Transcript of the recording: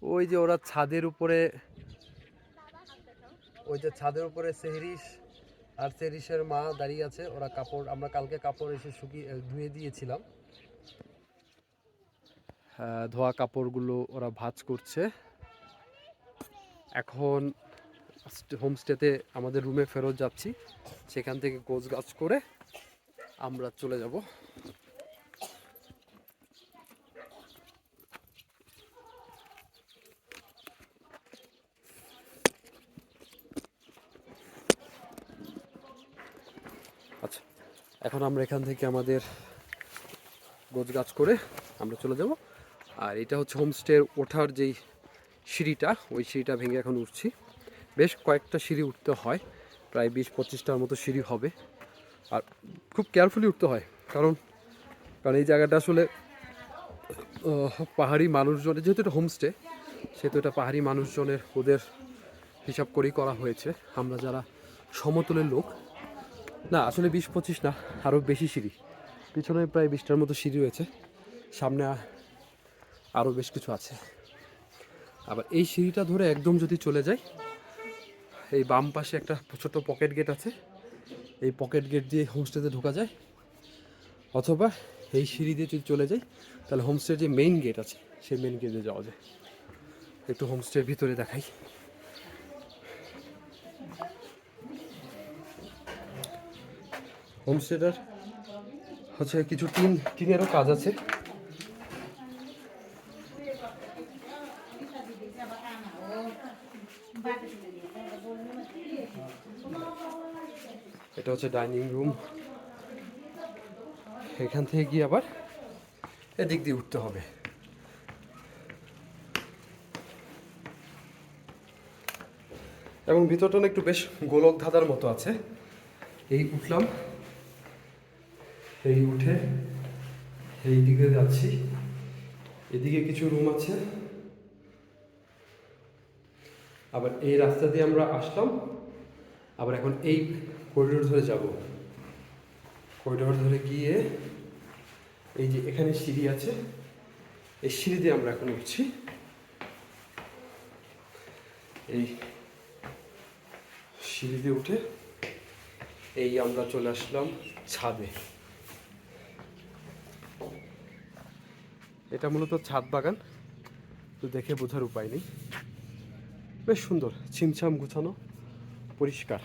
ওই যে ওরা ছাদের উপরে, ওই যে ছাদের উপরে সেহরিশ আর সেহরিশের মা দাঁড়িয়ে আছে। ওরা কাপড়, আমরা কালকে কাপড় এসে ধুয়ে দিয়েছিলাম। ধোয়া কাপড়গুলো ওরা ভাঁজ করছে। এখন হোমস্টেতে আমাদের রুমে ফেরত যাচ্ছি, সেখান থেকে গোছগাছ করে আমরা চলে যাব। আচ্ছা, এখন আমরা এখান থেকে আমাদের গোছগাছ করে আমরা চলে যাব। আর এটা হচ্ছে হোমস্টের ওঠার যেই সিঁড়িটা, ওই সিঁড়িটা ভেঙে এখন উঠছি। বেশ কয়েকটা সিঁড়ি উঠতে হয়, প্রায় 20-25টার মতো সিঁড়ি হবে। আর খুব কেয়ারফুলি উঠতে হয়, কারণ এই জায়গাটা আসলে পাহাড়ি মানুষজনের, যেহেতু এটা হোমস্টে সেহেতু এটা পাহাড়ি মানুষজনের ওদের হিসাব করেই করা হয়েছে। আমরা যারা সমতলের লোক, না আসলে 20-25 না, আরও বেশি সিঁড়ি, পিছনে প্রায় 20টার মতো সিঁড়ি রয়েছে, সামনে আরও বেশ কিছু আছে। আবার এই সিঁড়িটা ধরে একদম যদি চলে যায়, এই বাম পাশে একটা ছোট পকেট গেট আছে, এই পকেট গেট দিয়ে হোমস্টেতে ঢোকা যায়। অথবা এই সিঁড়ি দিয়ে যদি চলে যাই, তাহলে হোমস্টের যে মেইন গেট আছে সেই মেইন গেটে যাওয়া যায়। একটু হোমস্টের ভিতরে দেখাই। হোমস্টেটার হচ্ছে কিছু টিনেরও কাজ আছে। এটা হচ্ছে ডাইনিং রুম। এখান থেকে গিয়ে আবার এদিক দিয়ে উঠতে হবে। এবং ভিতরটা না একটু বেশ গোলক ধাঁধার মতো আছে। এই উঠলাম, এই উঠে এই দিকে যাচ্ছি, এদিকে কিছু রুম আছে। আবার এই রাস্তা দিয়ে আমরা আসলাম, আবার এখন এই করিডোর ধরে যাব। করিডোর ধরে গিয়ে এই যে এখানে সিঁড়ি আছে, এই সিঁড়ি দিয়ে আমরা এখন উঠছি। এই সিঁড়ি দিয়ে উঠে এই আমরা চলে আসলাম ছাদে। এটা মূলত ছাদ বাগান, তো দেখে বোঝার উপায় নেই। বেশ সুন্দর, ছিমছাম গুছানো, পরিষ্কার।